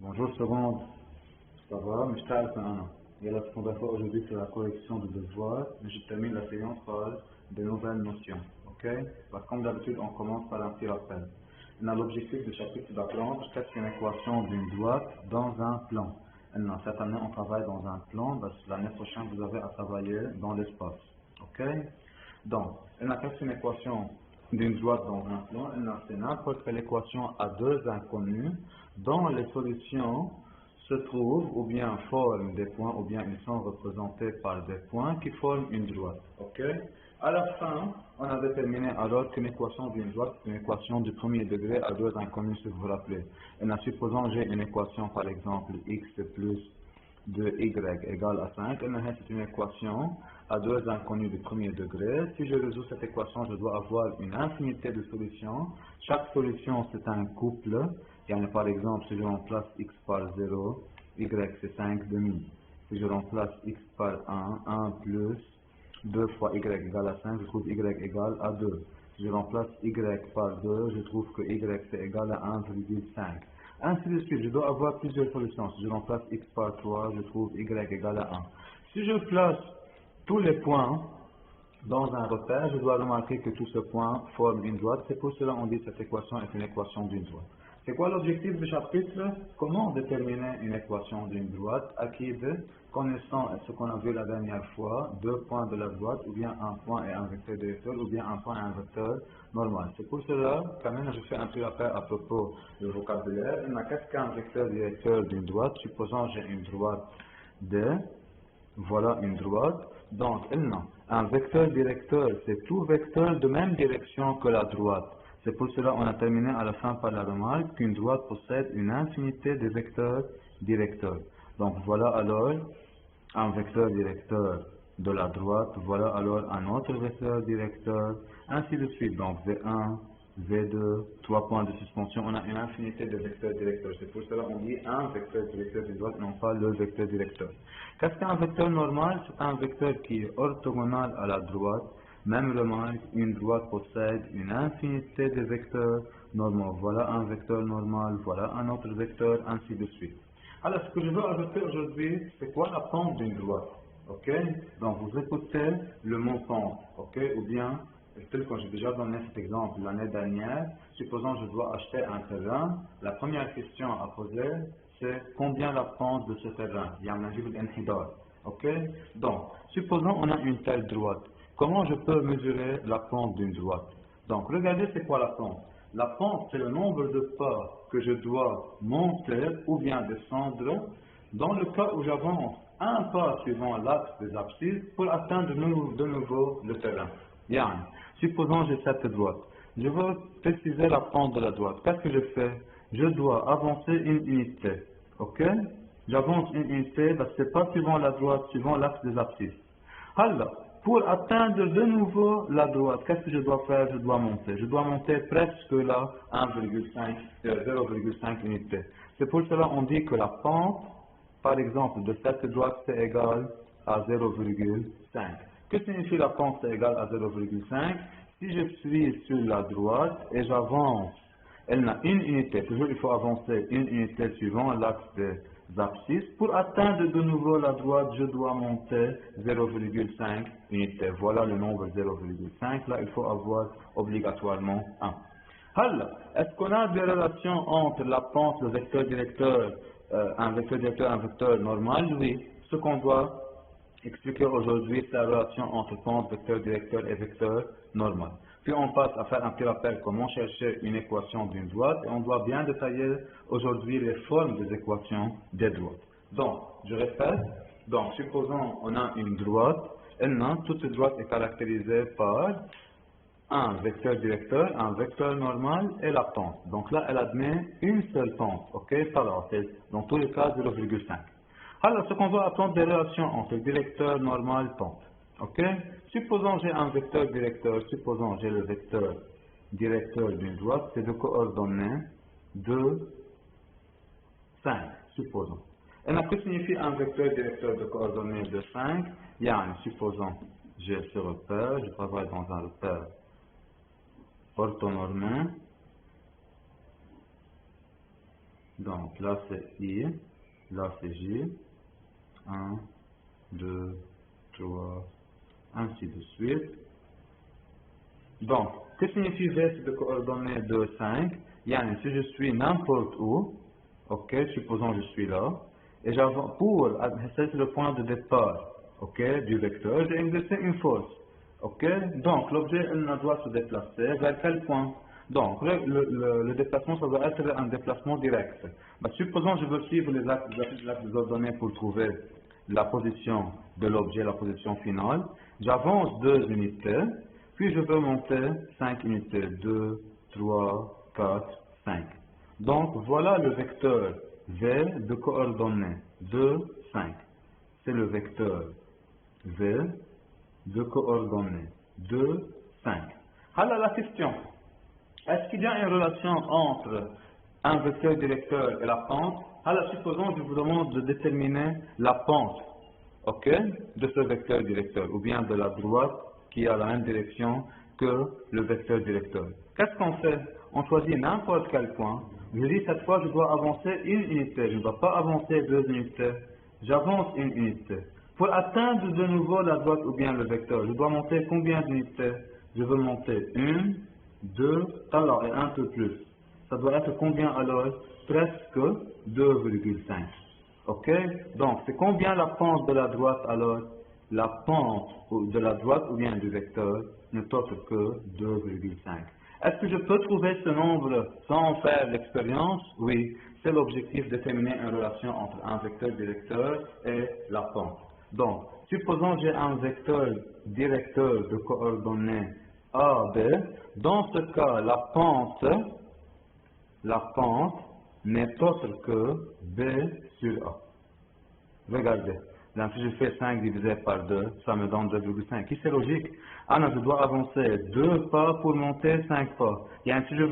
Bonjour seconde, ça va? Mais je t'arrête maintenant. Et là, ce qu'on va faire aujourd'hui, c'est la correction de devoirs, mais je termine la séance par de nouvelles notions. Ok? Bah, comme d'habitude, on commence par un petit rappel. On a l'objectif du chapitre, c'est d'apprendre qu'est-ce qu'une équation d'une droite dans un plan. Maintenant, cette année, on travaille dans un plan, bah, l'année prochaine, vous avez à travailler dans l'espace. Ok? Donc, on a qu'est-ce qu'une équation d'une droite dans un plan? C'est n'importe quelle équation à deux inconnus dont les solutions se trouvent ou bien forment des points ou bien ils sont représentés par des points qui forment une droite. Ok? À la fin, on a déterminé alors qu'une équation d'une droite est une équation du premier degré à deux inconnus, si vous vous rappelez. Et supposons j'ai une équation par exemple x plus de y égale à 5, et maintenant c'est une équation à deux inconnus du premier degré. Si je résous cette équation, je dois avoir une infinité de solutions. Chaque solution, c'est un couple. Par exemple, si je remplace x par 0, y c'est 5 demi. Si je remplace x par 1 plus 2 fois y égale à 5, je trouve y égale à 2. Si je remplace y par 2, je trouve que y c'est égal à 1,5. Ainsi de suite, je dois avoir plusieurs solutions. Si je remplace x par 3, je trouve y égale à 1. Si je place tous les points dans un repère, je dois remarquer que tous ces points forment une droite. C'est pour cela qu'on dit que cette équation est une équation d'une droite. C'est quoi l'objectif du chapitre? Comment déterminer une équation d'une droite acquise connaissant ce qu'on a vu la dernière fois, deux points de la droite, ou bien un point et un vecteur directeur, ou bien un point et un vecteur normal. C'est pour cela, quand même, je fais un petit rappel à propos du vocabulaire. Qu'est-ce qu'un vecteur directeur d'une droite? Supposons j'ai une droite D. Voilà une droite. Donc, un vecteur directeur, c'est tout vecteur de même direction que la droite. C'est pour cela qu'on a terminé à la fin par la remarque qu'une droite possède une infinité de vecteurs directeurs. Donc, voilà alors un vecteur directeur de la droite, voilà alors un autre vecteur directeur, ainsi de suite. Donc, V1, V2, 3 points de suspension, on a une infinité de vecteurs directeurs. C'est pour cela qu'on dit un vecteur directeur de droite, non pas le vecteur directeur. Qu'est-ce qu'un vecteur normal? C'est un vecteur qui est orthogonal à la droite. Même remarque, une droite possède une infinité de vecteurs normaux. Voilà un vecteur normal, voilà un autre vecteur, ainsi de suite. Alors, ce que je veux ajouter aujourd'hui, c'est quoi la pente d'une droite? Ok? Donc, vous écoutez le mot pente, ok? Ou bien, tel que j'ai déjà donné cet exemple l'année dernière, supposons que je dois acheter un terrain, la première question à poser, c'est combien la pente de ce terrain? Il y a un انحدار. Ok? Donc, supposons on a une telle droite. Comment je peux mesurer la pente d'une droite? Donc, regardez c'est quoi la pente. La pente, c'est le nombre de pas que je dois monter ou bien descendre dans le cas où j'avance un pas suivant l'axe des abscisses pour atteindre de nouveau le terrain. Bien, supposons j'ai cette droite. Je veux préciser la pente de la droite. Qu'est-ce que je fais? Je dois avancer une unité. Ok? J'avance une unité, c'est pas suivant la droite, suivant l'axe des abscisses. Alors, pour atteindre de nouveau la droite, qu'est-ce que je dois faire? Je dois monter. Je dois monter presque là 0,5 unité. C'est pour cela qu'on dit que la pente, par exemple, de cette droite, c'est égal à 0,5. Que signifie la pente c'est égal à 0,5? Si je suis sur la droite et j'avance, elle n'a une unité. Toujours, il faut avancer une unité suivant l'axe des abscisses. Pour atteindre de nouveau la droite, je dois monter 0,5 unités. Voilà le nombre 0,5. Là, il faut avoir obligatoirement 1. Alors, est-ce qu'on a des relations entre la pente, le vecteur directeur, un vecteur normal? Oui. Ce qu'on doit expliquer aujourd'hui, c'est la relation entre pente, vecteur directeur et vecteur normal. Puis on passe à faire un petit rappel comment chercher une équation d'une droite et on doit bien détailler aujourd'hui les formes des équations des droites. Donc, je répète, donc supposons on a une droite, toute droite est caractérisée par un vecteur directeur, un vecteur normal et la pente. Donc là, elle admet une seule pente, ok, parenthèse, dans tous les cas 0,5. Alors, ce qu'on va apprendre des relations entre directeur, normal, pente. Ok? Supposons j'ai un vecteur directeur, supposons j'ai le vecteur directeur d'une droite, c'est de coordonnées 2, 5, supposons. Et que signifie un vecteur directeur de coordonnées de 5? Supposons j'ai ce repère, je travaille dans un repère orthonormé. Donc là c'est I, là c'est J, 1, 2, 3, ainsi de suite. Donc, que signifie V de coordonnées 2, 5? Yani, si je suis n'importe où, ok, supposons je suis là, et j'avance pour, c'est le point de départ, ok, du vecteur, j'ai exercé une force, ok, donc l'objet doit se déplacer vers quel point? Donc, le déplacement, ça doit être un déplacement direct. Bah, supposons je veux suivre les axes des ordonnées pour trouver la position de l'objet, la position finale, j'avance 2 unités, puis je veux monter 5 unités, 2, 3, 4, 5. Donc voilà le vecteur V de coordonnées 2, 5. C'est le vecteur V de coordonnées 2, 5. Alors la question, est-ce qu'il y a une relation entre un vecteur directeur et la pente? Alors supposons que je vous demande de déterminer la pente, ok, de ce vecteur directeur, ou bien de la droite qui a la même direction que le vecteur directeur. Qu'est-ce qu'on fait? On choisit n'importe quel point. Je dis cette fois je dois avancer une unité, je ne dois pas avancer 2 unités. J'avance une unité. Pour atteindre de nouveau la droite ou bien le vecteur, je dois monter combien d'unités? Je veux monter 1, 2, alors et un peu plus. Ça doit être combien alors? Presque 2,5. Ok? Donc c'est combien la pente de la droite alors? La pente de la droite ou bien du vecteur n'est autre que 2,5. Est-ce que je peux trouver ce nombre sans faire l'expérience? Oui, c'est l'objectif de déterminer une relation entre un vecteur directeur et la pente. Donc, supposons que j'ai un vecteur directeur de coordonnées A, B. Dans ce cas, la pente n'est autre que B sur A. Regardez. Donc, si je fais 5 divisé par 2, ça me donne 2,5. Qui c'est logique? Ah non, je dois avancer 2 pas pour monter 5 pas. Et si je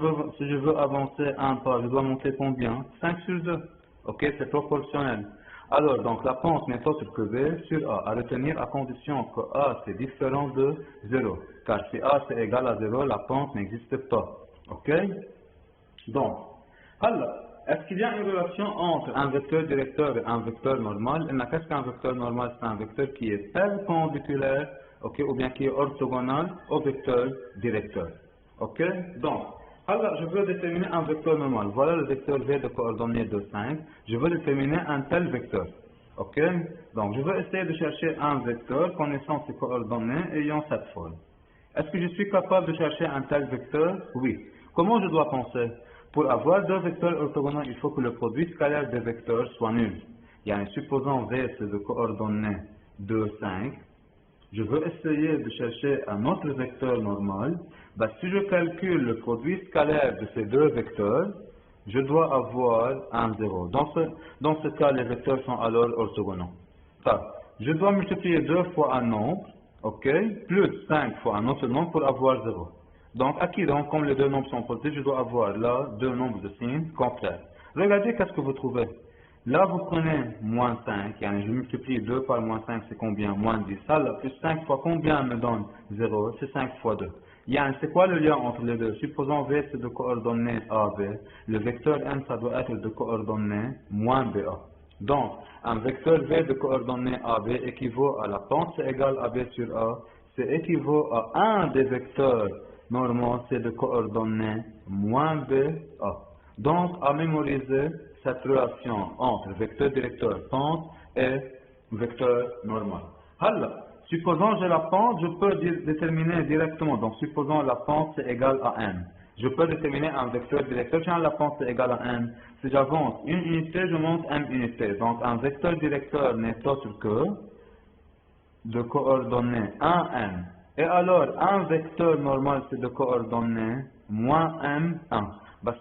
veux avancer 1 pas, je dois monter combien? 5 sur 2. Ok, c'est proportionnel. Alors, donc, la pente n'est autre que B sur A. À retenir à condition que A c'est différent de 0. Car si A c'est égal à 0, la pente n'existe pas. Ok? Donc, alors, est-ce qu'il y a une relation entre un vecteur directeur et un vecteur normal? Qu'est-ce qu'un vecteur normal? C'est un vecteur qui est perpendiculaire, ok, ou bien qui est orthogonal au vecteur directeur. Ok? Donc, alors, je veux déterminer un vecteur normal. Voilà le vecteur V de coordonnées de 5. Je veux déterminer un tel vecteur. Ok? Donc, je veux essayer de chercher un vecteur connaissant ses coordonnées ayant cette forme. Est-ce que je suis capable de chercher un tel vecteur? Oui. Comment je dois penser? Pour avoir deux vecteurs orthogonaux, il faut que le produit scalaire des vecteurs soit nul. Supposons V c'est de coordonnées 2, 5. Je veux essayer de chercher un autre vecteur normal. Si je calcule le produit scalaire de ces deux vecteurs, je dois avoir un 0. Dans ce cas, les vecteurs sont alors orthogonaux. Je dois multiplier 2 fois un nombre, ok, plus 5 fois un autre nombre pour avoir 0. Donc, donc, comme les deux nombres sont positifs, je dois avoir là deux nombres de signes contraires. Regardez qu'est-ce que vous trouvez. Là, vous prenez moins 5, je multiplie 2 par moins 5, c'est combien? Moins 10. Ça, là, plus 5 fois combien me donne 0? C'est 5 fois 2. C'est quoi le lien entre les deux? Supposons V c'est de coordonnées AB. Le vecteur M, ça doit être de coordonnées moins BA. Donc, un vecteur V de coordonnées AB équivaut à la pente, c'est égal à B sur A. C'est équivaut à un des vecteurs normaux, c'est de coordonnées moins BA. Donc, à mémoriser cette relation entre vecteur directeur pente et vecteur normal. Alors, supposons que j'ai la pente, je peux déterminer directement. Donc, supposons la pente c'est égal à n. Je peux déterminer un vecteur directeur quand la pente est égale à n. Si j'avance une unité, je monte m unité. Donc, un vecteur directeur n'est autre que de coordonnées 1n. Et alors, un vecteur normal, c'est de coordonnées moins m1.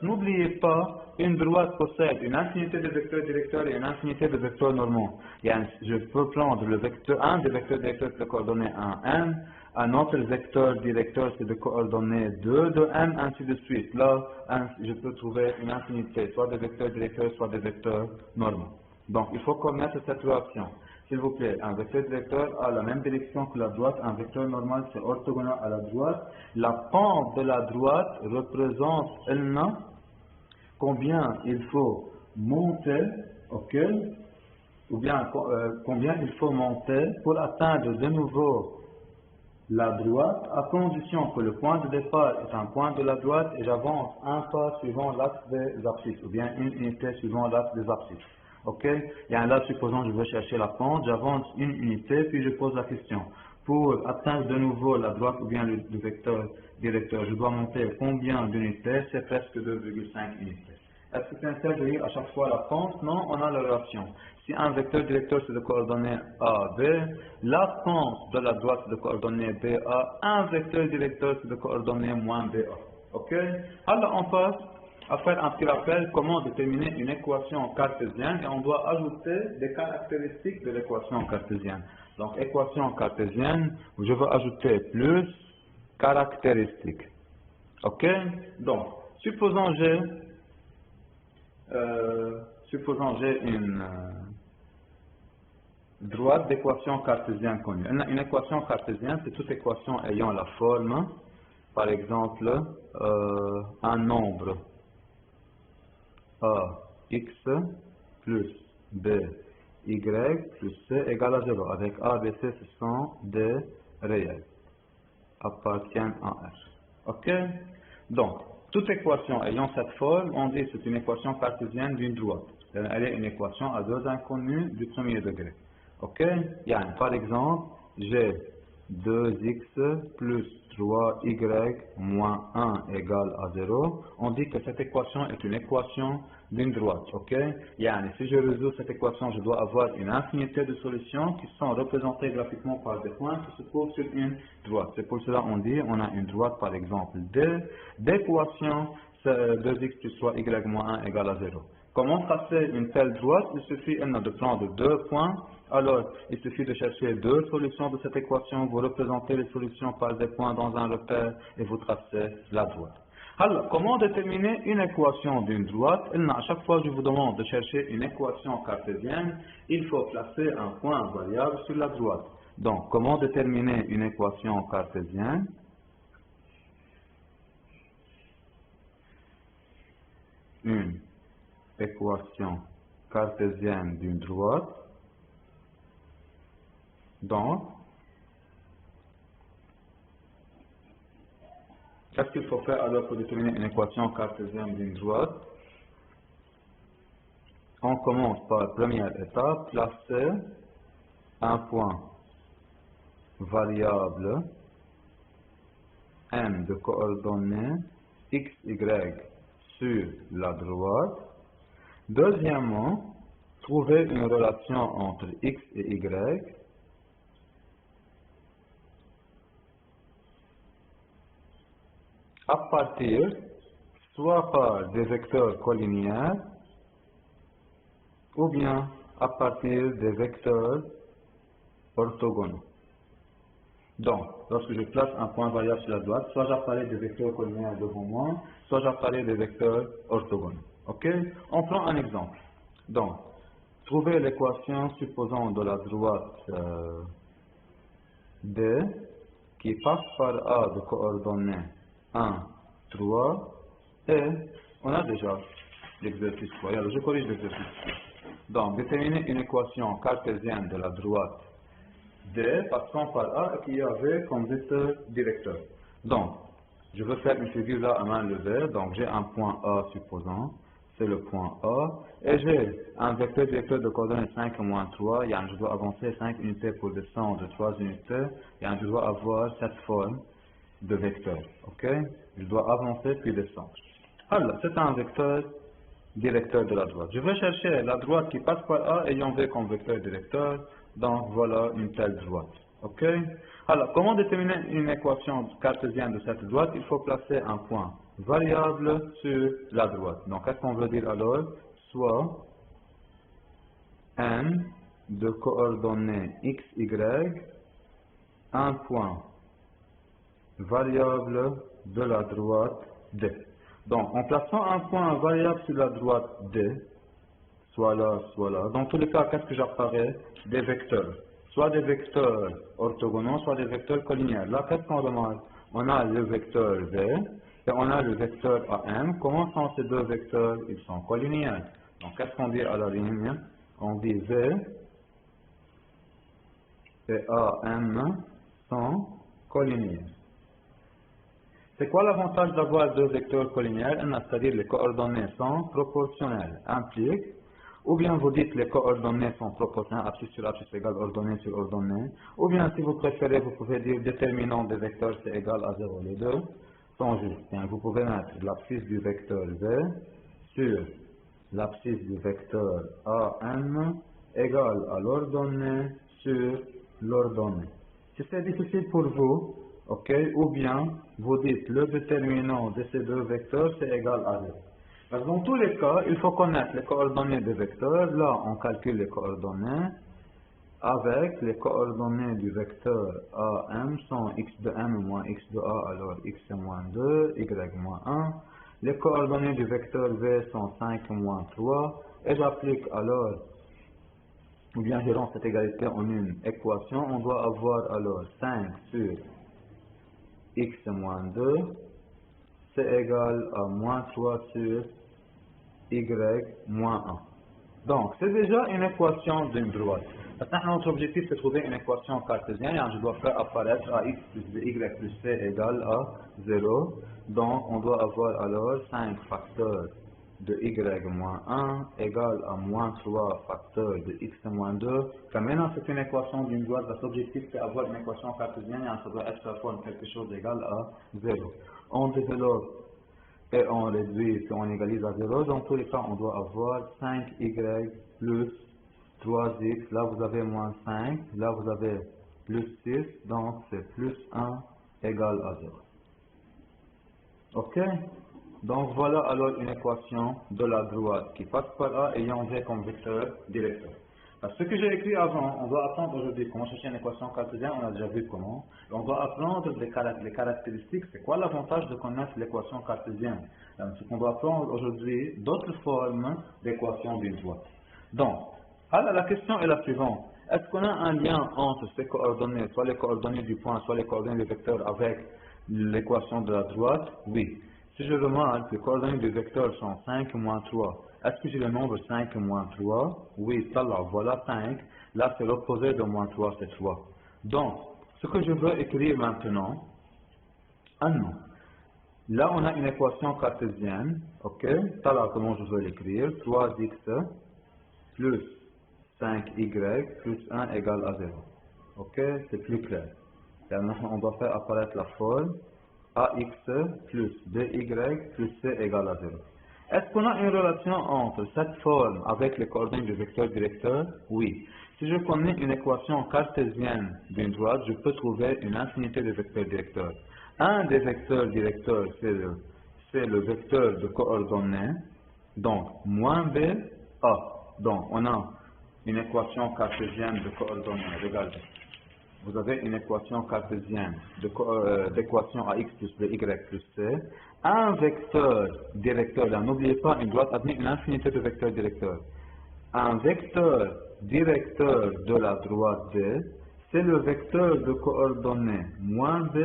N'oubliez pas, une droite possède une infinité de vecteurs directeurs et une infinité de vecteurs normaux. Je peux prendre un des vecteurs directeurs de coordonnées 1n, un autre vecteur directeur c'est de coordonnées 2 de m, ainsi de suite. Là, je peux trouver une infinité, soit des vecteurs directeurs, soit des vecteurs normaux. Donc, il faut connaître cette relation. S'il vous plaît, un vecteur directeur a la même direction que la droite, un vecteur normal c'est orthogonal à la droite. La pente de la droite représente combien il faut monter, ok, ou bien combien il faut monter pour atteindre de nouveau la droite, à condition que le point de départ est un point de la droite et j'avance un pas suivant l'axe des abscisses, ou bien une unité suivant l'axe des abscisses. Ok? Et là, supposons que je veux chercher la pente, j'avance une unité, puis je pose la question. Pour atteindre de nouveau la droite ou bien le vecteur directeur, je dois monter combien d'unités? C'est presque 2,5 unités. Est-ce que c'est nécessaire de lire à chaque fois la pente? Non, on a la relation. Si un vecteur directeur c'est de coordonnées A, B, la pente de la droite c'est de coordonnées BA, un vecteur directeur c'est de coordonnées moins BA. Ok? Alors on passe à faire un petit rappel comment déterminer une équation cartésienne et on doit ajouter des caractéristiques de l'équation cartésienne. Donc équation cartésienne, je veux ajouter plus caractéristiques. Ok? Donc, supposons j'ai une droite d'équation cartésienne connue. Une équation cartésienne, c'est toute équation ayant la forme, par exemple, un nombre a x plus b y plus c égale à 0, avec a, b, c, ce sont des réels, appartiennent à R. Ok? Donc, toute équation ayant cette forme, on dit que c'est une équation cartésienne d'une droite. Elle est une équation à deux inconnus du premier degré. Ok? Par exemple, j'ai 2x plus 3y moins 1 égale à 0. On dit que cette équation est une équation d'une droite. Ok? Si je résous cette équation, je dois avoir une infinité de solutions qui sont représentées graphiquement par des points qui se trouvent sur une droite. C'est pour cela qu'on dit on a une droite, par exemple, d'équation 2x plus 3y moins 1 égale à 0. Comment tracer une telle droite? Il suffit de prendre deux points. Alors, il suffit de chercher deux solutions de cette équation. Vous représentez les solutions par des points dans un repère et vous tracez la droite. Alors, comment déterminer une équation d'une droite? À chaque fois que je vous demande de chercher une équation cartésienne, il faut placer un point variable sur la droite. Donc, comment déterminer une équation cartésienne? Une équation cartésienne d'une droite. Donc, qu'est-ce qu'il faut faire alors pour déterminer une équation cartésienne d'une droite? On commence par la première étape, placer un point variable n de coordonnées x, y sur la droite. Deuxièmement, trouver une relation entre x et y à partir soit par des vecteurs collinéaires ou bien à partir des vecteurs orthogonaux. Donc, lorsque je place un point variable sur la droite, soit j'apparais des vecteurs collinéaires devant moi, soit j'apparais des vecteurs orthogonaux. Ok? On prend un exemple. Donc, trouver l'équation supposons de la droite D qui passe par A de coordonnées 1, 3 et on a déjà l'exercice 3. Alors, je corrige l'exercice 3. Donc, déterminer une équation cartésienne de la droite D passant par A qui avait comme vecteur directeur. Donc, je veux faire une figure là à main levée. Donc, j'ai un point A, supposons. C'est le point A. Et j'ai un vecteur directeur de coordonnées 5 moins 3. Je dois avancer 5 unités pour descendre de 3 unités. Je dois avoir cette forme de vecteur. Ok? Je dois avancer puis descendre. Alors, c'est un vecteur directeur de la droite. Je vais chercher la droite qui passe par A ayant V comme vecteur directeur. Donc, voilà une telle droite. Ok? Alors, comment déterminer une équation cartésienne de cette droite? Il faut placer un point variable sur la droite. Donc, qu'est-ce qu'on veut dire alors? Soit n de coordonnées x, y, un point variable de la droite D. Donc, en plaçant un point variable sur la droite D, soit là, dans tous les cas, qu'est-ce que j'apparais? Des vecteurs. Soit des vecteurs orthogonaux, soit des vecteurs collinéaires. Là, qu'est-ce qu'on remarque? On a le vecteur V et on a le vecteur AM. Comment sont ces deux vecteurs? Ils sont collinéaires. Donc, qu'est-ce qu'on dit à la ligne? On dit V et AM sont collinéaires. C'est quoi l'avantage d'avoir deux vecteurs collinéaires? C'est-à-dire les coordonnées sont proportionnelles, implique, ou bien vous dites les coordonnées sont proportionnelles, abscisse sur abscisse égale ordonnée sur ordonnée, ou bien si vous préférez, vous pouvez dire déterminant des vecteurs c'est égal à 0. Les deux sont justes. Bien, vous pouvez mettre l'abscisse du vecteur V sur l'abscisse du vecteur AM égale à l'ordonnée sur l'ordonnée. Si c'est difficile pour vous, ok, ou bien vous dites le déterminant de ces deux vecteurs c'est égal à 0. Parce que dans tous les cas, il faut connaître les coordonnées des vecteurs. Là, on calcule les coordonnées avec les coordonnées du vecteur AM sont x de m moins x de a, alors x est moins 2, y moins 1. Les coordonnées du vecteur V sont 5 moins 3. Et j'applique alors, ou bien je rends cette égalité en une équation. On doit avoir alors 5 sur x moins 2, c'est égal à moins 3 sur y moins 1. Donc, c'est déjà une équation d'une droite. Maintenant, notre objectif, c'est de trouver une équation cartésienne. Et je dois faire apparaître ax plus by plus c égale à 0. Donc, on doit avoir alors 5 facteurs de y moins 1 égale à moins 3 facteurs de x moins 2. Quand maintenant, c'est une équation d'une droite. Notre objectif, c'est d'avoir une équation cartésienne. Et ça doit être la forme quelque chose d'égal à 0. On développe et on réduit, puis on égalise à 0. Dans tous les cas, on doit avoir 5y plus 3x. Là, vous avez moins 5. Là, vous avez plus 6. Donc, c'est plus 1 égale à 0. OK? Donc, voilà alors une équation de la droite qui passe par A ayant V comme vecteur directeur. Parce que ce que j'ai écrit avant, on doit apprendre aujourd'hui comment chercher une équation cartésienne, on a déjà vu comment. Et on doit apprendre les caractéristiques, c'est quoi l'avantage de connaître l'équation cartésienne. C'est qu'on doit apprendre aujourd'hui d'autres formes d'équation d'une droite. Donc, alors la question est la suivante. Est-ce qu'on a un lien entre ces coordonnées, soit les coordonnées du point, soit les coordonnées du vecteur avec l'équation de la droite? Oui. Si je remarque, les coordonnées du vecteur sont 5 moins 3. Est-ce que j'ai le nombre 5 moins 3? Oui, ça là, voilà 5. Là, c'est l'opposé de moins 3, c'est 3. Donc, ce que je veux écrire maintenant, non. Là, on a une équation cartésienne, ok? Ça là, comment je veux l'écrire? 3x plus 5y plus 1 égale à 0. Ok? C'est plus clair. Et maintenant, on doit faire apparaître la forme ax plus by plus c égale à 0. Est-ce qu'on a une relation entre cette forme avec les coordonnées du vecteur directeur? Oui. Si je connais une équation cartésienne d'une droite, je peux trouver une infinité de vecteurs directeurs. Un des vecteurs directeurs, c'est le vecteur de coordonnées, donc moins b, a. Donc, on a une équation cartésienne de coordonnées. Regardez. Vous avez une équation cartésienne d'équation ax plus by plus c. Un vecteur directeur, là, n'oubliez pas, une droite admet une infinité de vecteurs directeurs. Un vecteur directeur de la droite D, c'est le vecteur de coordonnées moins b,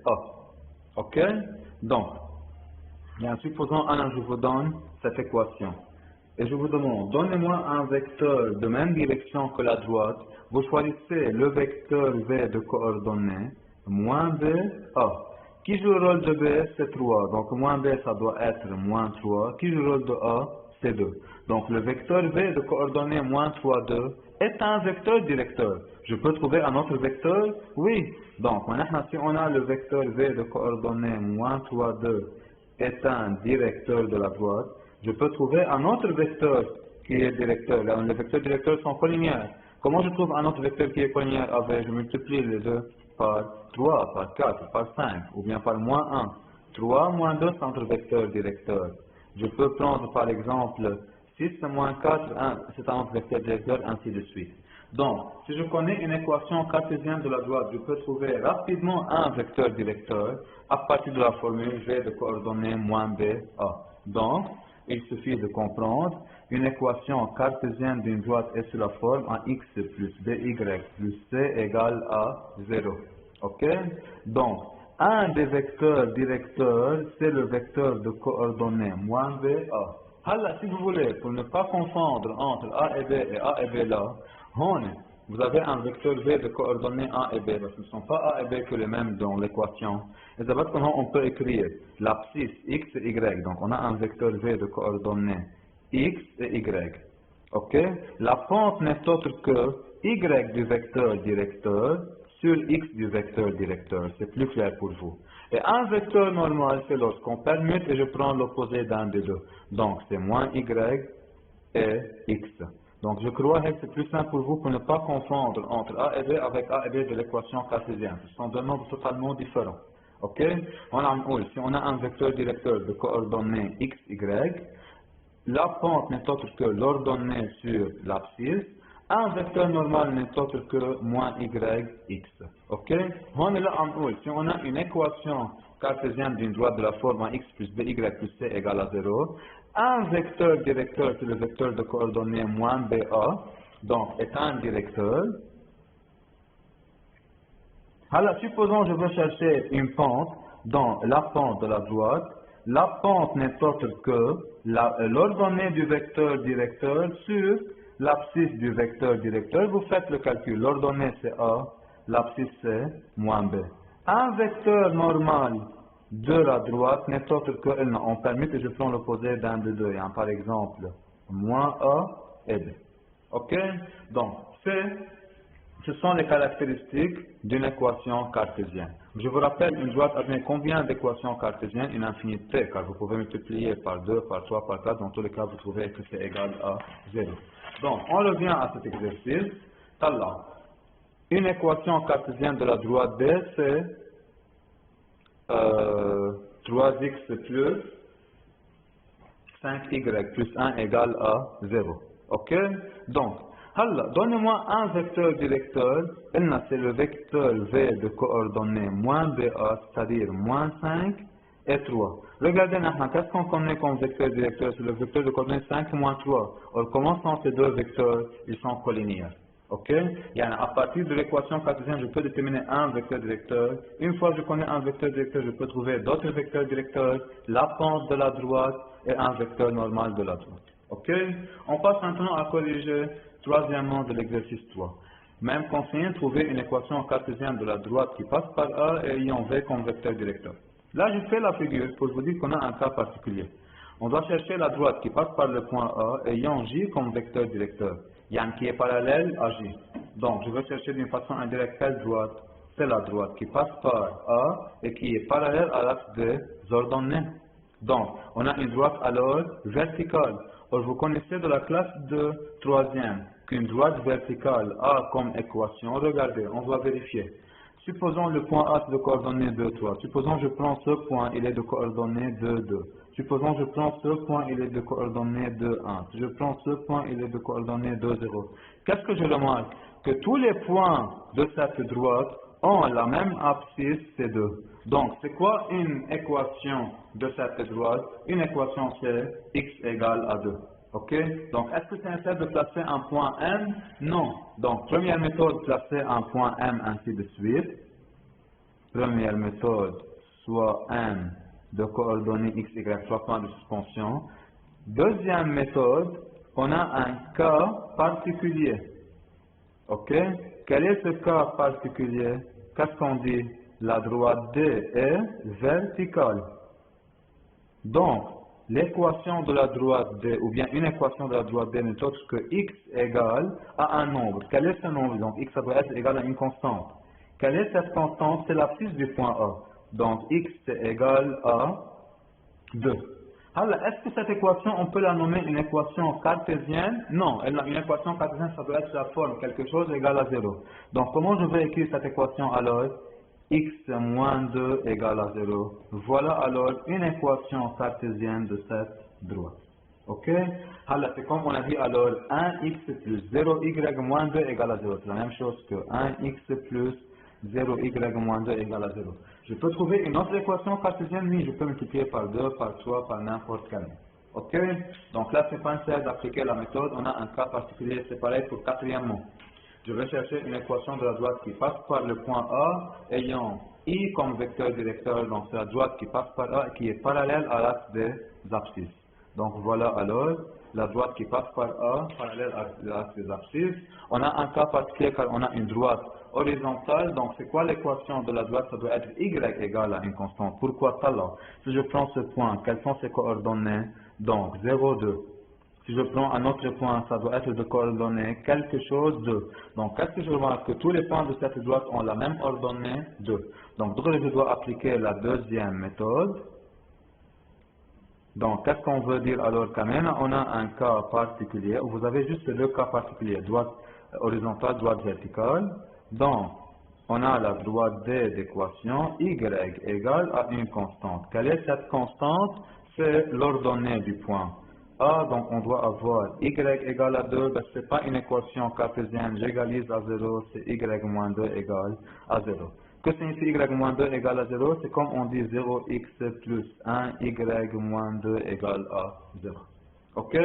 a. Ok? Donc, bien, supposons, alors je vous donne cette équation. Et je vous demande, donnez-moi un vecteur de même direction que la droite. Vous choisissez le vecteur V de coordonnées, moins B, A. Qui joue le rôle de B? C'est 3. Donc, moins B, ça doit être moins 3. Qui joue le rôle de A? C'est 2. Donc, le vecteur V de coordonnées, moins 3, 2, est un vecteur directeur. Je peux trouver un autre vecteur? Oui. Donc, maintenant, si on a le vecteur V de coordonnées, moins 3, 2, est un directeur de la droite, je peux trouver un autre vecteur qui est directeur. Là, les vecteurs directeurs sont collinéaires. Comment je trouve un autre vecteur qui est collinéaire avec? Je multiplie les deux par 3, par 4, par 5, ou bien par moins 1. 3 moins 2 sont entre vecteurs directeurs. Je peux prendre par exemple 6 moins 4, c'est un autre vecteur directeur, ainsi de suite. Donc, si je connais une équation cartésienne de la droite, je peux trouver rapidement un vecteur directeur à partir de la formule V de coordonnées moins B, A. Donc, il suffit de comprendre une équation cartésienne d'une droite est sous la forme ax plus by plus c égale à 0. Ok? Donc, un des vecteurs directeurs, c'est le vecteur de coordonnées moins b, a. Si vous voulez, pour ne pas confondre entre A et B et A et B là, vous avez un vecteur V de coordonnées A et B, parce que ce ne sont pas A et B que les mêmes dans l'équation. Et ça va être comment on peut écrire l'abscisse X et Y. Donc on a un vecteur V de coordonnées X et Y. Ok? La pente n'est autre que Y du vecteur directeur sur X du vecteur directeur. C'est plus clair pour vous. Et un vecteur normal, c'est lorsqu'on permute et je prends l'opposé d'un des deux. Donc c'est moins Y et X. Donc je crois que c'est plus simple pour vous pour ne pas confondre entre A et B avec A et B de l'équation cartésienne. Ce sont deux nombres totalement différents. Ok? Si on a un vecteur directeur de coordonnées X, Y, la pente n'est autre que l'ordonnée sur l'abscisse. Un vecteur normal n'est autre que moins y, x. Ok? Si on a une équation cartésienne d'une droite de la forme x plus by plus c égale à 0, un vecteur directeur, c'est le vecteur de coordonnées moins ba, donc est un directeur. Alors, supposons que je veux chercher une pente dans la pente de la droite. La pente n'est autre que l'ordonnée du vecteur directeur sur l'abscisse du vecteur directeur. Vous faites le calcul. L'ordonnée c'est A, l'abscisse c'est moins B. Un vecteur normal de la droite n'est autre que, on permet que je prends l'opposé d'un des deux. Par exemple, moins A et B. Ok? Donc, ce sont les caractéristiques d'une équation cartésienne. Je vous rappelle, une droite admet combien d'équations cartésiennes? Une infinité, car vous pouvez multiplier par 2, par 3, par 4. Dans tous les cas, vous trouvez que c'est égal à 0. Donc, on revient à cet exercice. Alors, une équation cartésienne de la droite D, c'est 3x plus 5y plus 1 égale à 0. Ok? Donc, donnez-moi un vecteur directeur, c'est le vecteur V de coordonnées moins BA, c'est-à-dire moins 5 et 3. Regardez maintenant, qu'est-ce qu'on connaît comme vecteur directeur? C'est le vecteur de coordonnées 5 moins 3. Or, comment sont ces deux vecteurs? Ils sont collinéaires. Ok? À partir de l'équation cartésienne, je peux déterminer un vecteur directeur. Une fois que je connais un vecteur directeur, je peux trouver d'autres vecteurs directeurs, la pente de la droite et un vecteur normal de la droite. Ok? On passe maintenant à corriger troisièmement de l'exercice 3. Même conseiller, trouver une équation cartésienne de la droite qui passe par A et ayant V comme vecteur directeur. Là, je fais la figure pour vous dire qu'on a un cas particulier. On doit chercher la droite qui passe par le point A ayant J comme vecteur directeur. Qui est parallèle à J. Donc, je vais chercher d'une façon indirecte quelle droite? C'est la droite qui passe par A et qui est parallèle à l'axe des ordonnées. Donc, on a une droite alors verticale. Or, vous connaissez de la classe de troisième qu'une droite verticale a comme équation. Regardez, on va vérifier. Supposons le point A de coordonnées 2, 3. Supposons que je prends ce point, il est de coordonnées 2, 2. Supposons que je prends ce point, il est de coordonnées 2, 1. Si je prends ce point, il est de coordonnées 2, 0. Qu'est-ce que je remarque? Que tous les points de cette droite ont la même abscisse, c'est 2. Donc, c'est quoi une équation de cette droite? Une équation, c'est x égale à 2. Ok? Donc, est-ce que c'est nécessaire de placer un point M? Non. Donc, première méthode, placer un point M, ainsi de suite. Première méthode, soit M de coordonnées x, y, 3 points de suspension. Deuxième méthode, on a un cas particulier. Ok? Quel est ce cas particulier? Qu'est-ce qu'on dit? La droite D est verticale. Donc, l'équation de la droite D, ou bien une équation de la droite D n'est autre que x égale à un nombre. Quel est ce nombre? Donc, x ça doit être égal à une constante. Quelle est cette constante? C'est l'abscisse du point A. Donc, x est égal à 2. Alors, est-ce que cette équation, on peut la nommer une équation cartésienne? Non, une équation cartésienne, ça doit être la forme, quelque chose égale à 0. Donc, comment je vais écrire cette équation alors? X moins 2 égale à 0. Voilà alors une équation cartésienne de cette droite. Ok? Alors, c'est comme on a dit alors 1x plus 0y moins 2 égale à 0. C'est la même chose que 1x plus 0y moins 2 égale à 0. Je peux trouver une autre équation cartésienne? Oui, je peux multiplier par 2, par 3, par n'importe quelle. Ok? Donc là, c'est pas nécessaire d'appliquer la méthode. On a un cas particulier, c'est pareil pour quatrièmement. Je vais chercher une équation de la droite qui passe par le point A, ayant I comme vecteur directeur, donc c'est la droite qui passe par A et qui est parallèle à l'axe des abscisses. Donc voilà alors la droite qui passe par A, parallèle à l'axe des abscisses. On a un cas particulier car on a une droite horizontale. Donc c'est quoi l'équation de la droite? Ça doit être y égale à une constante. Pourquoi ça là? Si je prends ce point, quelles sont ses coordonnées? Donc 0, 2. Si je prends un autre point, ça doit être de coordonnées quelque chose de. Donc, qu'est-ce que je remarque? Que tous les points de cette droite ont la même ordonnée 2. Donc, je dois appliquer la deuxième méthode. Donc, qu'est-ce qu'on veut dire alors quand même? On a un cas particulier où vous avez juste le cas particulier, droite horizontale, droite verticale. Donc, on a la droite D d'équation y égale à une constante. Quelle est cette constante? C'est l'ordonnée du point. A, donc on doit avoir y égale à 2, ben, ce n'est pas une équation cartésienne, j'égalise à 0, c'est y moins 2 égale à 0. Que signifie y moins 2 égale à 0? C'est comme on dit 0x plus 1, y moins 2 égale à 0. Ok?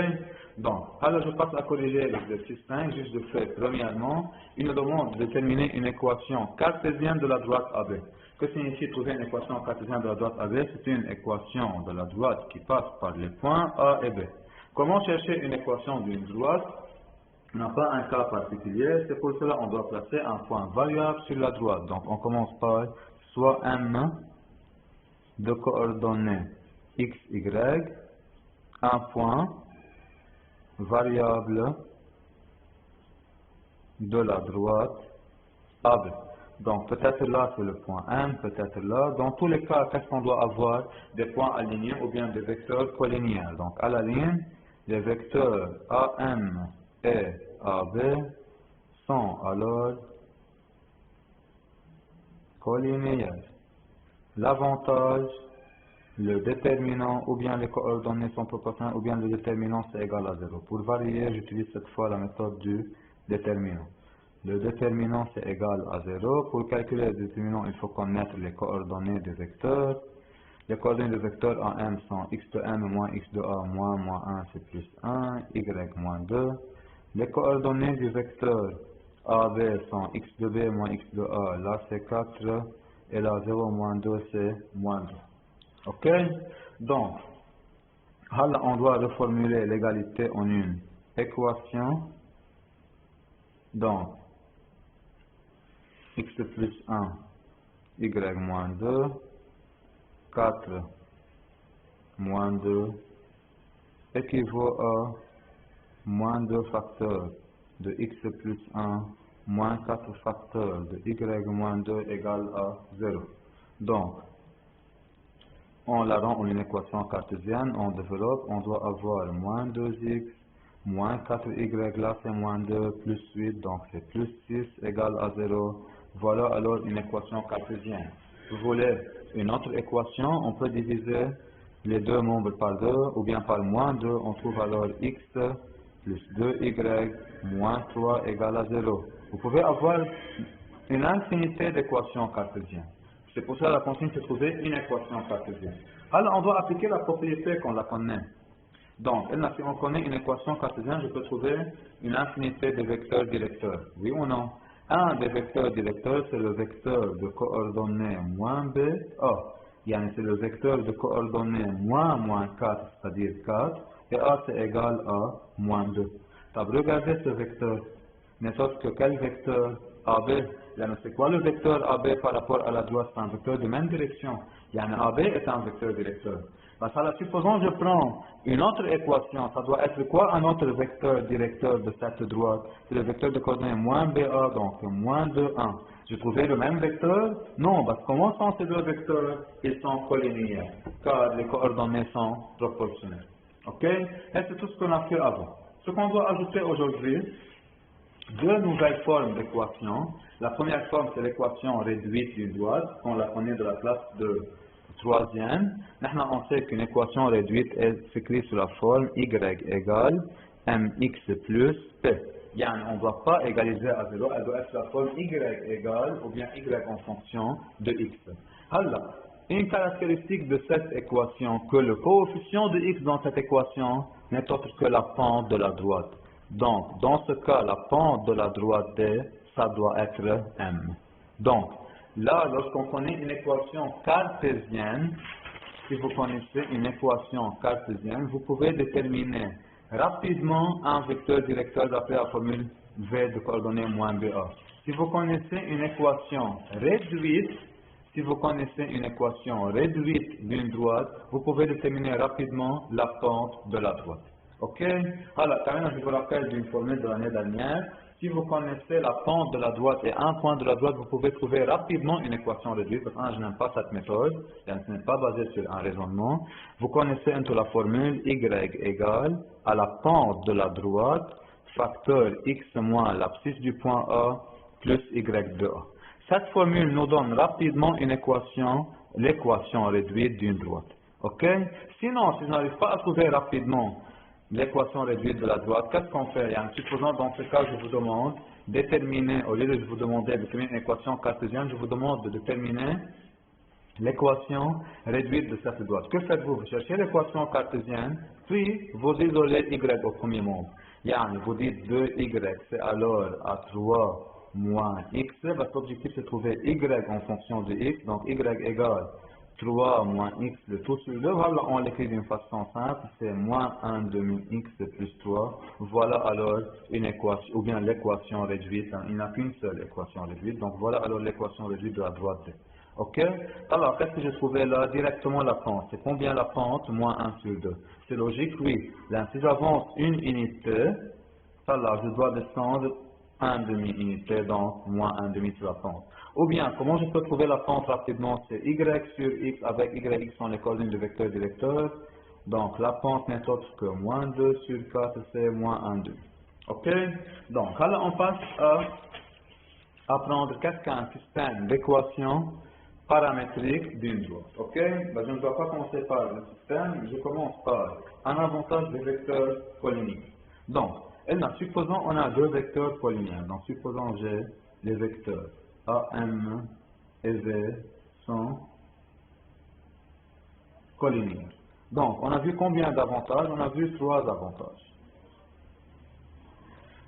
Donc, alors je passe à corriger l'exercice 5, juste de fait. Premièrement, il nous demande de déterminer une équation cartésienne de la droite AB. Que signifie trouver une équation cartésienne de la droite AB? C'est une équation de la droite qui passe par les points A et B. Comment chercher une équation d'une droite? On n'a pas un cas particulier, c'est pour cela qu'on doit placer un point variable sur la droite. Donc on commence par soit M de coordonnées x, y, un point variable de la droite AB. Donc peut-être là c'est le point M, peut-être là. Dans tous les cas, qu'est-ce qu'on doit avoir? Des points alignés ou bien des vecteurs collinéaires. Donc à la ligne, les vecteurs AM et AB sont alors collinéaires. L'avantage, le déterminant ou bien les coordonnées sont proportionnelles ou bien le déterminant c'est égal à 0. Pour varier, j'utilise cette fois la méthode du déterminant. Le déterminant c'est égal à 0. Pour calculer le déterminant, il faut connaître les coordonnées des vecteurs. Les coordonnées des vecteurs en M sont x de M moins x de A moins 1 c'est plus 1, y moins 2. Les coordonnées du vecteur AB sont x de B moins x de A, là c'est 4, et là 0 moins 2 c'est moins 2. Ok? Donc, là on doit reformuler l'égalité en une équation. Donc, x plus 1, y moins 2, 4 moins 2 équivaut à moins 2 facteurs de x plus 1 moins 4 facteurs de y moins 2 égale à 0. Donc, on la rend en une équation cartésienne, on développe, on doit avoir moins 2x moins 4y, là c'est moins 2 plus 8, donc c'est plus 6 égale à 0. Voilà alors une équation cartésienne. Vous voulez une autre équation, on peut diviser les deux membres par 2 ou bien par moins 2, on trouve alors x plus 2y moins 3 égale à 0. Vous pouvez avoir une infinité d'équations cartésiennes. C'est pour ça que la consigne c'est trouver une équation cartésienne. Alors on doit appliquer la propriété qu'on la connaît. Donc, si on connaît une équation cartésienne, je peux trouver une infinité de vecteurs directeurs. Oui ou non? Un des vecteurs directeurs, c'est le vecteur de coordonnées moins b, a. C'est le vecteur de coordonnées moins 4, c'est-à-dire 4, et a c'est égal à moins 2. Donc, regardez ce vecteur. N'importe que quel vecteur AB, c'est quoi le vecteur AB par rapport à la droite? C'est un vecteur de même direction. AB est un vecteur directeur. Supposons que je prends une autre équation, ça doit être quoi un autre vecteur directeur de cette droite? C'est le vecteur de coordonnées moins BA, donc moins 2, 1. J'ai trouvé le même vecteur? Non, parce que comment sont ces deux vecteurs? Ils sont collinéaires, car les coordonnées sont proportionnelles. Ok? Et c'est tout ce qu'on a fait avant. Ce qu'on doit ajouter aujourd'hui, deux nouvelles formes d'équations. La première forme, c'est l'équation réduite d'une droite, qu'on la connaît de la classe de troisième. Maintenant, on sait qu'une équation réduite s'écrit sous la forme y égale mx plus p. On ne doit pas égaliser à 0, elle doit être la forme y égale ou bien y en fonction de x. Alors, une caractéristique de cette équation, que le coefficient de x dans cette équation n'est autre que la pente de la droite. Donc, dans ce cas, la pente de la droite D, ça doit être m. Donc, là, lorsqu'on connaît une équation cartésienne, si vous connaissez une équation cartésienne, vous pouvez déterminer rapidement un vecteur directeur d'après la formule V de coordonnées moins BA. Si vous connaissez une équation réduite, d'une droite, vous pouvez déterminer rapidement la pente de la droite. Ok? Alors, quand même, je vous rappelle d'une formule de l'année dernière. Si vous connaissez la pente de la droite et un point de la droite, vous pouvez trouver rapidement une équation réduite. Parce que je n'aime pas cette méthode, ce n'est pas basé sur un raisonnement. Vous connaissez la formule y égale à la pente de la droite, facteur x moins l'abscisse du point A plus y de A. Cette formule nous donne rapidement une équation, l'équation réduite d'une droite. Ok? Sinon, si je n'arrive pas à trouver rapidement l'équation réduite de la droite, qu'est-ce qu'on fait? Supposons dans ce cas, je vous demande déterminer, au lieu de vous demander de déterminer une équation cartésienne, je vous demande de déterminer l'équation réduite de cette droite. Que faites-vous? Vous cherchez l'équation cartésienne, puis vous isolez y au premier membre. Vous dites 2y, c'est alors à 3 moins x. Votre objectif c'est de trouver y en fonction de x, donc y égale 3 moins x de tout sur 2. Voilà, on l'écrit d'une façon simple, c'est moins 1 demi x plus 3. Voilà alors une équation, ou bien l'équation réduite. Il n'y a qu'une seule équation réduite, donc voilà alors l'équation réduite de la droite D. Ok? Alors, qu'est-ce que j'ai trouvé là? Directement la pente. C'est combien la pente? Moins 1 sur 2. C'est logique? Oui. Là, si j'avance une unité, alors je dois descendre 1 demi-unité, donc moins 1 demi sur la pente. Ou bien, comment je peux trouver la pente rapidement? C'est y sur x, avec y sont les coordonnées du vecteur directeur. Donc, la pente n'est autre que moins 2 sur 4, c'est moins 1 demi. Ok? Donc, alors on passe à apprendre qu'est-ce qu'un système d'équations paramétrique d'une droite. Ok? Je ne dois pas commencer par le système, je commence par un avantage des vecteurs polynomiaux. Donc, supposons on a deux vecteurs polynomiaux. Donc, supposons j'ai les vecteurs AM et V sont polynomiaux. Donc, on a vu combien d'avantages? On a vu 3 avantages.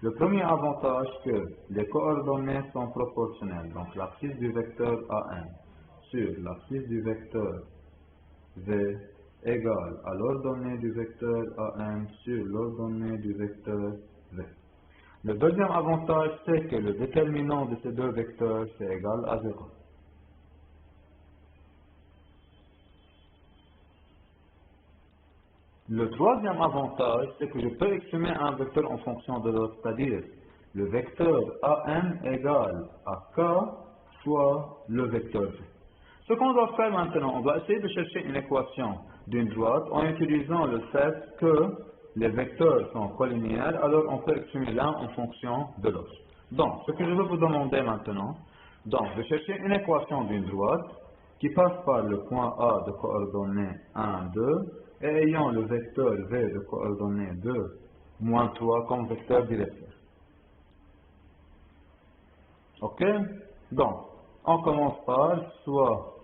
Le premier avantage, que les coordonnées sont proportionnelles. Donc, l'abscisse du vecteur AM sur l'abscisse du vecteur V égale à l'ordonnée du vecteur AM sur l'ordonnée du vecteur V. Le deuxième avantage, c'est que le déterminant de ces deux vecteurs, c'est égal à 0. Le troisième avantage, c'est que je peux exprimer un vecteur en fonction de l'autre, c'est-à-dire le vecteur AM égale à K fois le vecteur V. Ce qu'on doit faire maintenant, on va essayer de chercher une équation d'une droite en utilisant le fait que les vecteurs sont collinéaires, alors on peut exprimer l'un en fonction de l'autre. Donc, ce que je veux vous demander maintenant, de chercher une équation d'une droite qui passe par le point A de coordonnées 1, 2, et ayant le vecteur V de coordonnées 2, moins 3 comme vecteur directeur. Ok? Donc, on commence par soit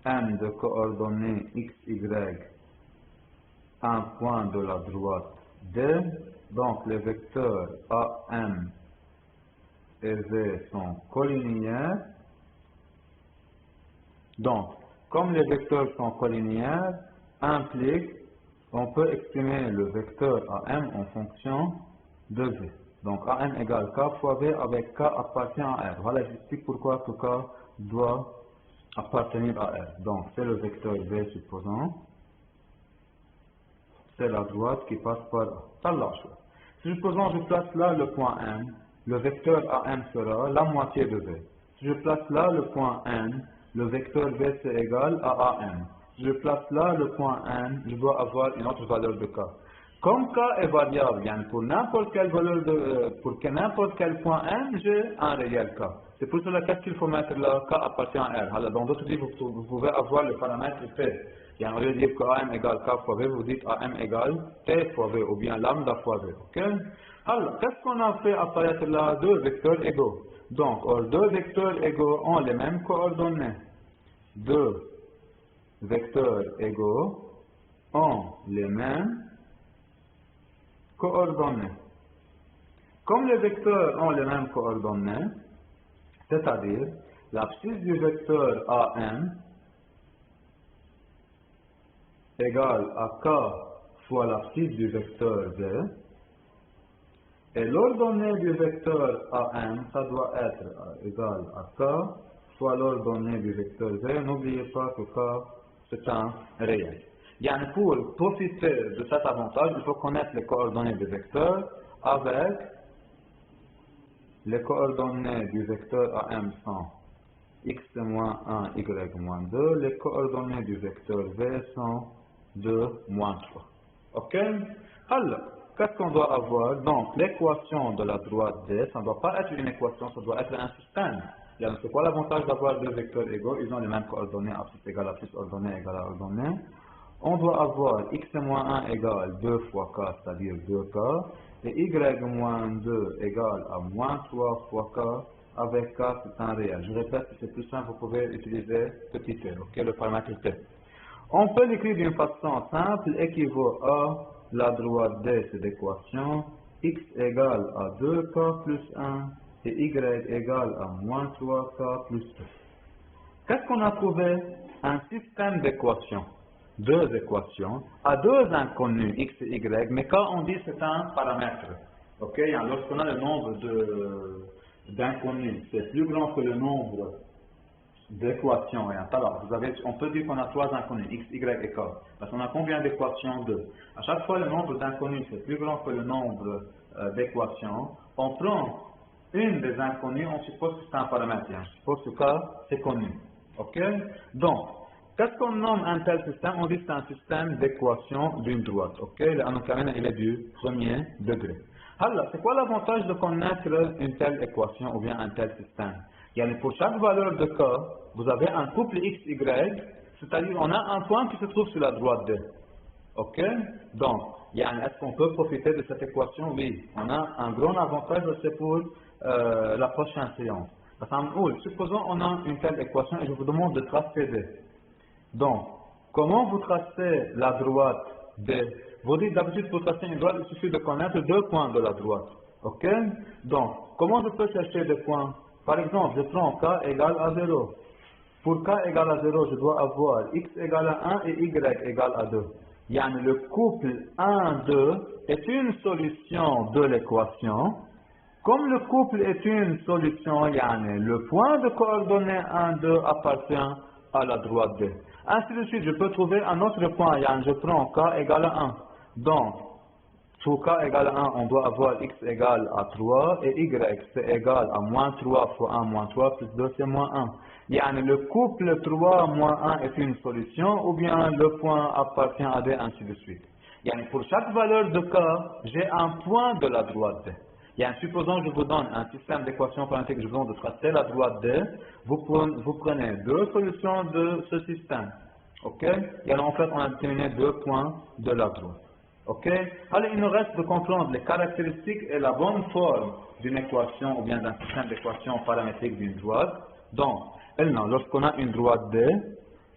M de coordonnées x, y, un point de la droite D. Donc, les vecteurs AM et V sont collinéaires. Donc, comme les vecteurs sont collinéaires, implique qu'on peut exprimer le vecteur AM en fonction de V. Donc, AM égale K fois V avec K appartient à R. Voilà, j'explique pourquoi que K doit appartenir à R. Donc, c'est le vecteur V, supposons. C'est la droite qui passe par A. Alors, supposons que je place là le point M, le vecteur AM sera la moitié de V. Si je place là le point N, le vecteur V c'est égal à AM. Si je place là le point N, je dois avoir une autre valeur de K. Comme K est variable, pour n'importe quelle valeur pour n'importe quel point N, j'ai un réel K. C'est pour cela qu'est-ce qu'il faut mettre là? K appartient à R. Alors, dans d'autres livres, vous pouvez avoir le paramètre P. Au lieu de dire que AM égale K fois V, vous dites AM égale T fois V, ou bien lambda fois V. Ok? Alors, qu'est-ce qu'on a fait apparaître là? Deux vecteurs égaux. Donc, deux vecteurs égaux ont les mêmes coordonnées. Deux vecteurs égaux ont les mêmes coordonnées. Comme les vecteurs ont les mêmes coordonnées, c'est-à-dire l'abscisse du vecteur AM égale à k fois la suite du vecteur v. Et l'ordonnée du vecteur AM, ça doit être égal à k fois l'ordonnée du vecteur v. N'oubliez pas que k, c'est un réel. Pour profiter de cet avantage, il faut connaître les coordonnées du vecteur avec les coordonnées du vecteur AM sont x-1, y-2. Les coordonnées du vecteur v sont 2, moins 3. Ok? Alors, qu'est-ce qu'on doit avoir? Donc, l'équation de la droite D, ça ne doit pas être une équation, ça doit être un système. C'est quoi l'avantage d'avoir deux vecteurs égaux? Ils ont les mêmes coordonnées, A plus égale à plus, ordonnée égale à ordonnée. On doit avoir x-1 égale 2 fois k, c'est-à-dire 2k, et y-2 égale à moins 3 fois k, avec k c'est un réel. Je répète, si c'est plus simple, vous pouvez utiliser petit t, ok, le paramètre t. On peut l'écrire d'une façon simple, équivaut à la droite d, c'est l'équation, x égale à 2k plus 1, et y égale à moins 3k plus 2. Qu'est-ce qu'on a trouvé? Un système d'équations. Deux équations, à deux inconnus, x et y, mais quand on dit c'est un paramètre, ok, lorsqu'on a le nombre d'inconnus, c'est plus grand que le nombre d'équations, alors on peut dire qu'on a trois inconnus, x, y et k, parce qu'on a combien d'équations? Deux. À chaque fois le nombre d'inconnus c'est plus grand que le nombre d'équations, on prend une des inconnues, on suppose que c'est un paramètre, on suppose que k c'est connu, ok, donc, qu'est-ce qu'on nomme un tel système? On dit que c'est un système d'équations d'une droite. Ok, l'anokamena il est du premier degré. Alors, c'est quoi l'avantage de connaître une telle équation ou bien un tel système? Pour chaque valeur de k, vous avez un couple x, y, c'est-à-dire on a un point qui se trouve sur la droite D. Ok, donc, est-ce qu'on peut profiter de cette équation? Oui, on a un grand avantage, c'est pour la prochaine séance. Supposons on a une telle équation et je vous demande de tracer D. Donc, comment vous tracez la droite D? Vous dites d'habitude pour tracer une droite, il suffit de connaître deux points de la droite. Ok? Donc, comment je peux chercher des points? Par exemple, je prends k égale à 0. Pour k égale à 0, je dois avoir x égale à 1 et y égale à 2. Le couple 1-2 est une solution de l'équation. Comme le couple est une solution, le point de coordonnée 1-2 appartient à la droite D. Ainsi de suite, je peux trouver un autre point, je prends k égale à 1. Donc, pour k égale à 1, on doit avoir x égale à 3 et y c'est égal à moins 3 fois 1 moins 3 plus 2 c'est moins 1. Le couple 3 moins 1 est une solution ou bien le point appartient à D, ainsi de suite. Pour chaque valeur de k, j'ai un point de la droite D. Supposons que je vous donne un système d'équations quantiques, je vous demande de tracer la droite D, vous prenez deux solutions de ce système. Ok? En fait, on a déterminé deux points de la droite. Ok? Alors, il nous reste de comprendre les caractéristiques et la bonne forme d'une équation ou bien d'un système d'équations paramétriques d'une droite. Donc, lorsqu'on a une droite D,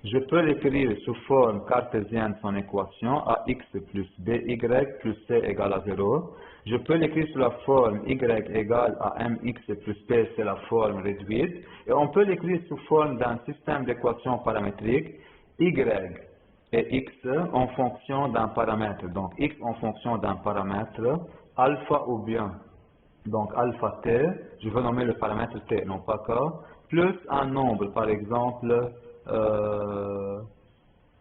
je peux l'écrire sous forme cartésienne son équation ax plus by plus c égale à 0. Je peux l'écrire sous la forme y égale à mx plus p, c'est la forme réduite. Et on peut l'écrire sous forme d'un système d'équations paramétriques y et x en fonction d'un paramètre. Donc x en fonction d'un paramètre, alpha ou bien, donc alpha t, je veux nommer le paramètre t, non pas k, plus un nombre, par exemple,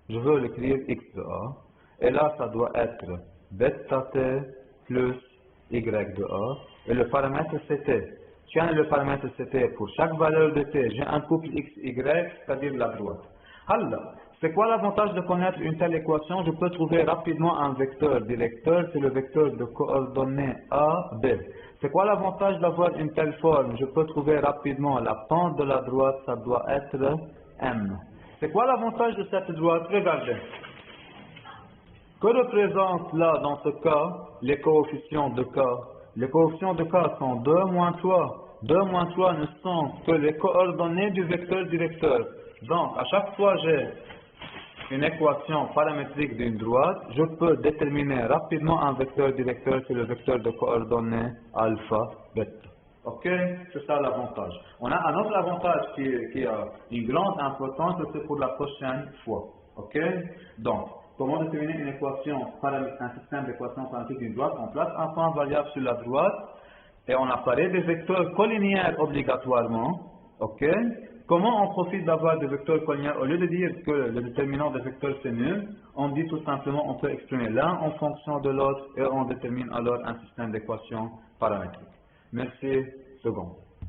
je veux l'écrire x de a, et là ça doit être bêta t plus y de a, et le paramètre c'est t. Tiens, le paramètre c'est t, pour chaque valeur de t, j'ai un couple x, y, c'est-à-dire la droite. Alors, c'est quoi l'avantage de connaître une telle équation? Je peux trouver rapidement un vecteur directeur, c'est le vecteur de coordonnées A, B. C'est quoi l'avantage d'avoir une telle forme? Je peux trouver rapidement la pente de la droite, ça doit être M. C'est quoi l'avantage de cette droite? Regardez. Que représentent là, dans ce cas, les coefficients de K? Les coefficients de K sont 2 moins 3. 2 moins 3 ne sont que les coordonnées du vecteur directeur. Donc, à chaque fois j'ai une équation paramétrique d'une droite, je peux déterminer rapidement un vecteur directeur, c'est le vecteur de coordonnées alpha, bêta. Ok? C'est ça l'avantage. On a un autre avantage qui a une grande importance, c'est pour la prochaine fois. Ok? Donc, comment déterminer une équation un système d'équations paramétriques d'une droite? On place un point variable sur la droite et on apparaît des vecteurs collinéaires obligatoirement. Ok? Comment on profite d'avoir des vecteurs collinéaires? Au lieu de dire que le déterminant des vecteurs c'est nul, on dit tout simplement on peut exprimer l'un en fonction de l'autre et on détermine alors un système d'équations paramétriques. Merci. Second.